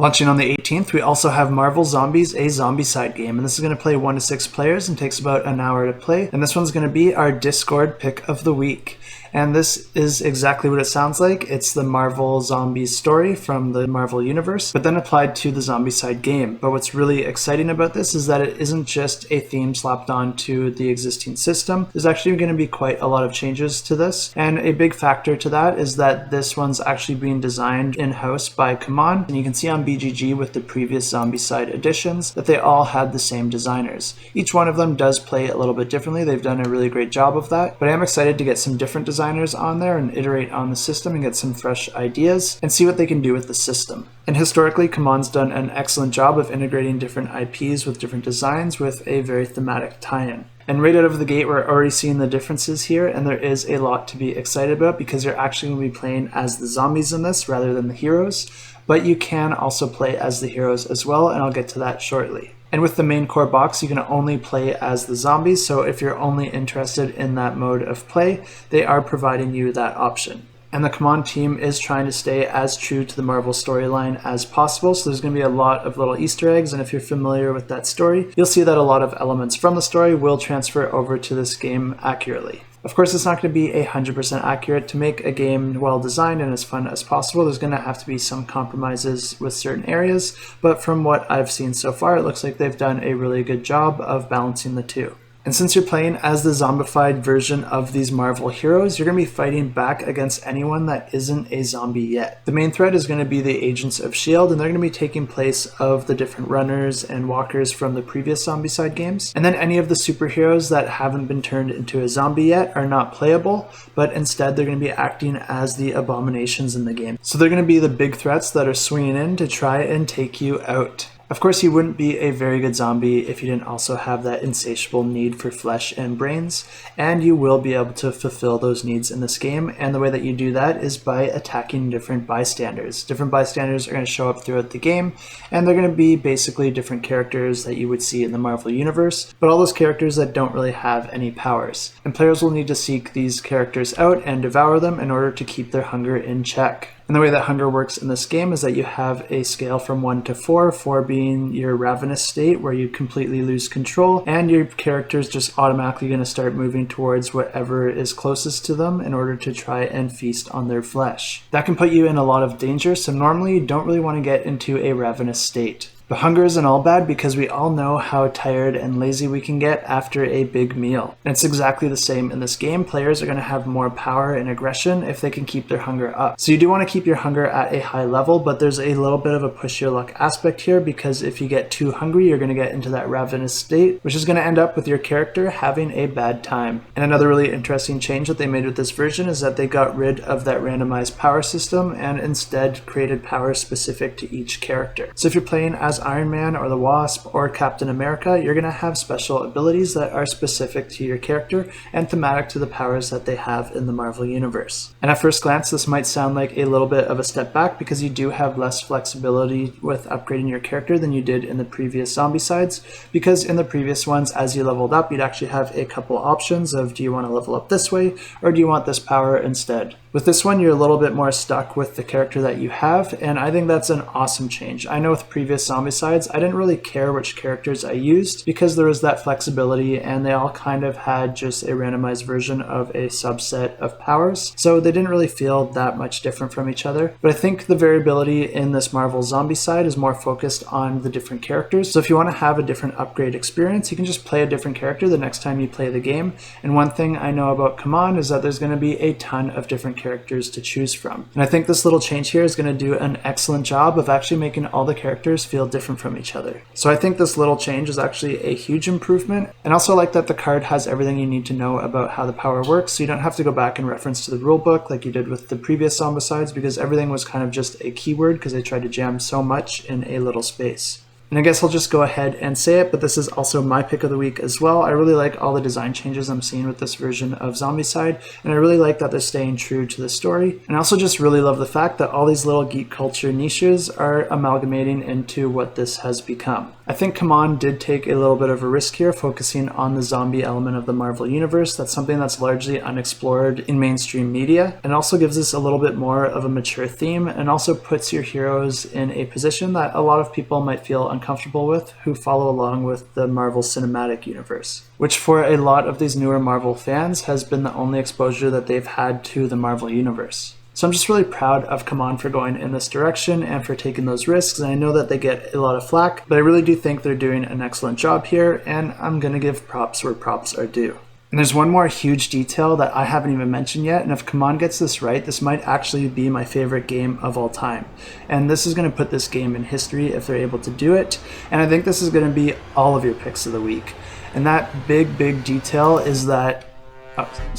Launching on the 18th, we also have Marvel Zombies, a Zombicide game, and this is going to play 1 to 6 players and takes about an hour to play, and this one's going to be our Discord pick of the week. And this is exactly what it sounds like. It's the Marvel Zombies story from the Marvel Universe, but then applied to the Zombicide game. But what's really exciting about this is that it isn't just a theme slapped onto the existing system. There's actually going to be quite a lot of changes to this, and a big factor to that is that this one's actually being designed in-house by Command, and you can see on BGG with the previous Zombicide editions that they all had the same designers. Each one of them does play a little bit differently. They've done a really great job of that, but I am excited to get some different designers on there and iterate on the system and get some fresh ideas and see what they can do with the system. And historically, Command's done an excellent job of integrating different IPs with different designs with a very thematic tie-in. And right out of the gate, we're already seeing the differences here, and there is a lot to be excited about because you're actually going to be playing as the zombies in this rather than the heroes, but you can also play as the heroes as well, and I'll get to that shortly. And with the main core box, you can only play as the zombies, so if you're only interested in that mode of play, they are providing you that option. And the Command team is trying to stay as true to the Marvel storyline as possible, so there's going to be a lot of little Easter eggs, and if you're familiar with that story, you'll see that a lot of elements from the story will transfer over to this game accurately. Of course, it's not going to be 100% accurate. To make a game well designed and as fun as possible, there's going to have to be some compromises with certain areas, but from what I've seen so far, it looks like they've done a really good job of balancing the two. And since you're playing as the zombified version of these Marvel heroes, you're going to be fighting back against anyone that isn't a zombie yet. The main threat is going to be the Agents of S.H.I.E.L.D., and they're going to be taking place of the different runners and walkers from the previous Zombicide games. And then any of the superheroes that haven't been turned into a zombie yet are not playable, but instead they're going to be acting as the abominations in the game. So they're going to be the big threats that are swinging in to try and take you out. Of course, you wouldn't be a very good zombie if you didn't also have that insatiable need for flesh and brains, and you will be able to fulfill those needs in this game, and the way that you do that is by attacking different bystanders. Different bystanders are going to show up throughout the game, and they're going to be basically different characters that you would see in the Marvel Universe, but all those characters that don't really have any powers. And players will need to seek these characters out and devour them in order to keep their hunger in check. And the way that hunger works in this game is that you have a scale from 1 to 4, 4 being your ravenous state where you completely lose control, and your character is just automatically going to start moving towards whatever is closest to them in order to try and feast on their flesh. That can put you in a lot of danger, so normally you don't really want to get into a ravenous state. But hunger isn't all bad because we all know how tired and lazy we can get after a big meal. And it's exactly the same in this game. Players are going to have more power and aggression if they can keep their hunger up. So you do want to keep your hunger at a high level, but there's a little bit of a push your luck aspect here because if you get too hungry, you're going to get into that ravenous state, which is going to end up with your character having a bad time. And another really interesting change that they made with this version is that they got rid of that randomized power system and instead created powers specific to each character. So if you're playing as Iron Man or the Wasp or Captain America, you're going to have special abilities that are specific to your character and thematic to the powers that they have in the Marvel Universe. And at first glance, this might sound like a little bit of a step back because you do have less flexibility with upgrading your character than you did in the previous Zombicides, because in the previous ones, as you leveled up, you'd actually have a couple options of do you want to level up this way or do you want this power instead. With this one, you're a little bit more stuck with the character that you have, and I think that's an awesome change. I know with previous Zombicides, I didn't really care which characters I used because there was that flexibility and they all kind of had just a randomized version of a subset of powers, so they didn't really feel that much different from each other. But I think the variability in this Marvel Zombicide is more focused on the different characters, so if you want to have a different upgrade experience, you can just play a different character the next time you play the game. And one thing I know about Command is that there's going to be a ton of different characters to choose from. And I think this little change here is going to do an excellent job of actually making all the characters feel different from each other. So I think this little change is actually a huge improvement. And also like that the card has everything you need to know about how the power works, so you don't have to go back and reference to the rulebook like you did with the previous Zombicides, because everything was kind of just a keyword because they tried to jam so much in a little space. And I guess I'll just go ahead and say it, but this is also my pick of the week as well. I really like all the design changes I'm seeing with this version of Zombicide, and I really like that they're staying true to the story. And I also just really love the fact that all these little geek culture niches are amalgamating into what this has become. I think CMON did take a little bit of a risk here, focusing on the zombie element of the Marvel Universe. That's something that's largely unexplored in mainstream media, and also gives us a little bit more of a mature theme, and also puts your heroes in a position that a lot of people might feel uncomfortable with who follow along with the Marvel Cinematic Universe, which for a lot of these newer Marvel fans has been the only exposure that they've had to the Marvel Universe. So I'm just really proud of CMON for going in this direction and for taking those risks, and I know that they get a lot of flack, but I really do think they're doing an excellent job here, and I'm going to give props where props are due. And there's one more huge detail that I haven't even mentioned yet, and if CMON gets this right, this might actually be my favorite game of all time. And this is going to put this game in history if they're able to do it, and I think this is going to be all of your picks of the week. And that big detail is that,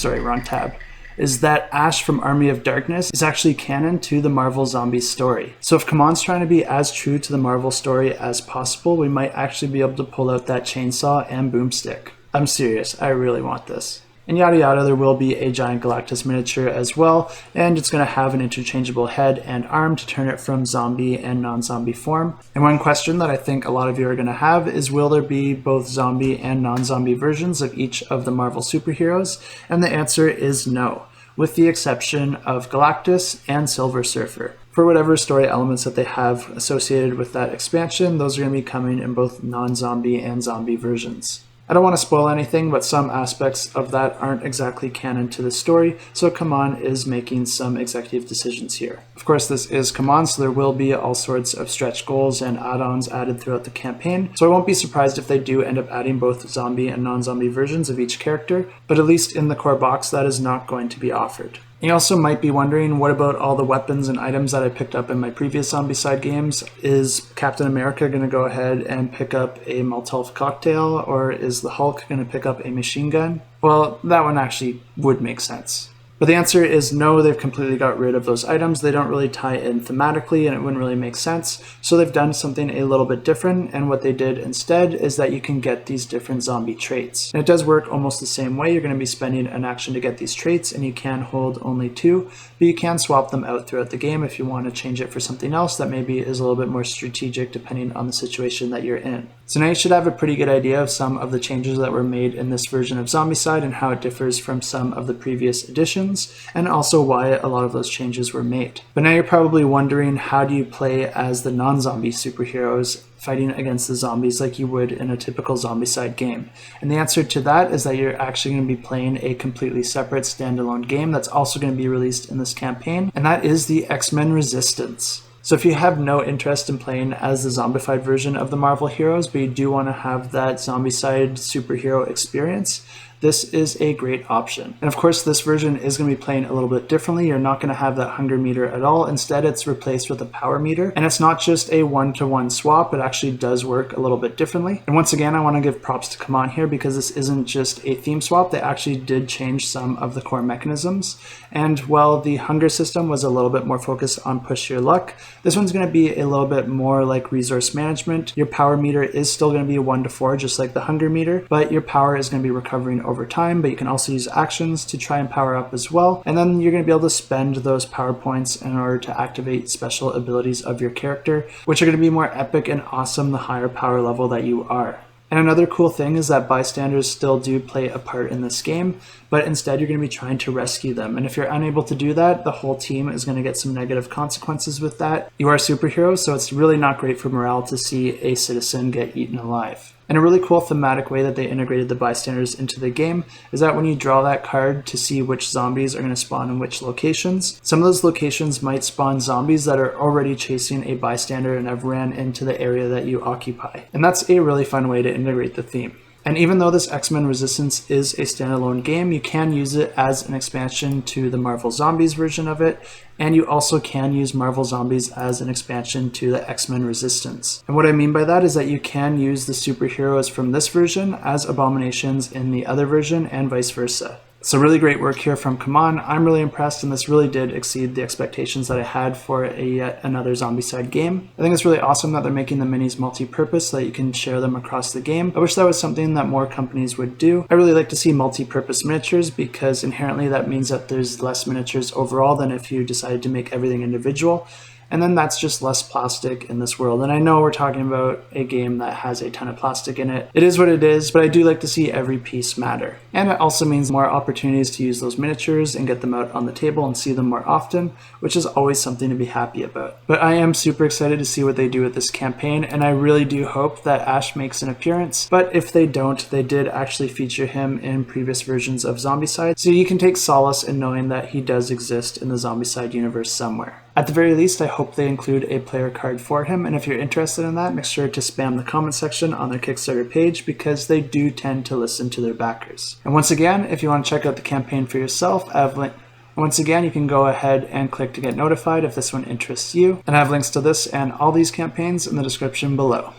wrong tab, is that Ash from Army of Darkness is actually canon to the Marvel Zombies story. So if CMON's trying to be as true to the Marvel story as possible, we might actually be able to pull out that chainsaw and boomstick. I'm serious, I really want this. And yada yada, there will be a giant Galactus miniature as well, and it's going to have an interchangeable head and arm to turn it from zombie and non-zombie form. And one question that I think a lot of you are going to have is, will there be both zombie and non-zombie versions of each of the Marvel superheroes? And the answer is no, with the exception of Galactus and Silver Surfer. For whatever story elements that they have associated with that expansion, those are going to be coming in both non-zombie and zombie versions. I don't want to spoil anything, but some aspects of that aren't exactly canon to the story, so CMON is making some executive decisions here. Of course, this is CMON, so there will be all sorts of stretch goals and add-ons added throughout the campaign, so I won't be surprised if they do end up adding both zombie and non-zombie versions of each character, but at least in the core box, that is not going to be offered. You also might be wondering, what about all the weapons and items that I picked up in my previous Zombicide games? Is Captain America going to go ahead and pick up a Molotov cocktail, or is the Hulk going to pick up a machine gun? Well, that one actually would make sense. But the answer is no, they've completely got rid of those items. They don't really tie in thematically and it wouldn't really make sense. So they've done something a little bit different, and what they did instead is that you can get these different zombie traits. And it does work almost the same way. You're going to be spending an action to get these traits, and you can hold only 2, but you can swap them out throughout the game if you want to change it for something else that maybe is a little bit more strategic depending on the situation that you're in. So now you should have a pretty good idea of some of the changes that were made in this version of Zombicide and how it differs from some of the previous editions, and also why a lot of those changes were made. But now you're probably wondering, how do you play as the non-zombie superheroes fighting against the zombies like you would in a typical Zombicide game? And the answer to that is that you're actually going to be playing a completely separate standalone game that's also going to be released in this campaign, and that is the X-Men Resistance. So if you have no interest in playing as the zombified version of the Marvel heroes, but you do want to have that Zombicide superhero experience, this is a great option. And of course, this version is going to be playing a little bit differently. You're not going to have that hunger meter at all. Instead, it's replaced with a power meter. And it's not just a one-to-one swap. It actually does work a little bit differently. And once again, I want to give props to CMON here, because this isn't just a theme swap. They actually did change some of the core mechanisms. And while the hunger system was a little bit more focused on push your luck, this one's going to be a little bit more like resource management. Your power meter is still going to be a 1-to-4, just like the hunger meter, but your power is going to be recovering over time, but you can also use actions to try and power up as well. And then you're going to be able to spend those power points in order to activate special abilities of your character, which are going to be more epic and awesome the higher power level that you are. And another cool thing is that bystanders still do play a part in this game, but instead you're going to be trying to rescue them. And if you're unable to do that, the whole team is going to get some negative consequences with that. You are superheroes, so it's really not great for morale to see a citizen get eaten alive. And a really cool thematic way that they integrated the bystanders into the game is that when you draw that card to see which zombies are going to spawn in which locations, some of those locations might spawn zombies that are already chasing a bystander and have ran into the area that you occupy. And that's a really fun way to integrate the theme. And even though this X-Men Resistance is a standalone game, you can use it as an expansion to the Marvel Zombies version of it, and you also can use Marvel Zombies as an expansion to the X-Men Resistance. And what I mean by that is that you can use the superheroes from this version as abominations in the other version, and vice versa. So really great work here from CMON. I'm really impressed, and this really did exceed the expectations that I had for yet another Zombicide game. I think it's really awesome that they're making the minis multi-purpose so that you can share them across the game. I wish that was something that more companies would do. I really like to see multi-purpose miniatures, because inherently that means that there's less miniatures overall than if you decided to make everything individual. And then that's just less plastic in this world. And I know we're talking about a game that has a ton of plastic in it. It is what it is, but I do like to see every piece matter. And it also means more opportunities to use those miniatures and get them out on the table and see them more often, which is always something to be happy about. But I am super excited to see what they do with this campaign, and I really do hope that Ash makes an appearance. But if they don't, they did actually feature him in previous versions of Zombicide, so you can take solace in knowing that he does exist in the Zombicide universe somewhere. At the very least, I hope they include a player card for him, and if you're interested in that, make sure to spam the comment section on their Kickstarter page because they do tend to listen to their backers. And once again, if you want to check out the campaign for yourself, once again, you can go ahead and click to get notified if this one interests you, and I have links to this and all these campaigns in the description below.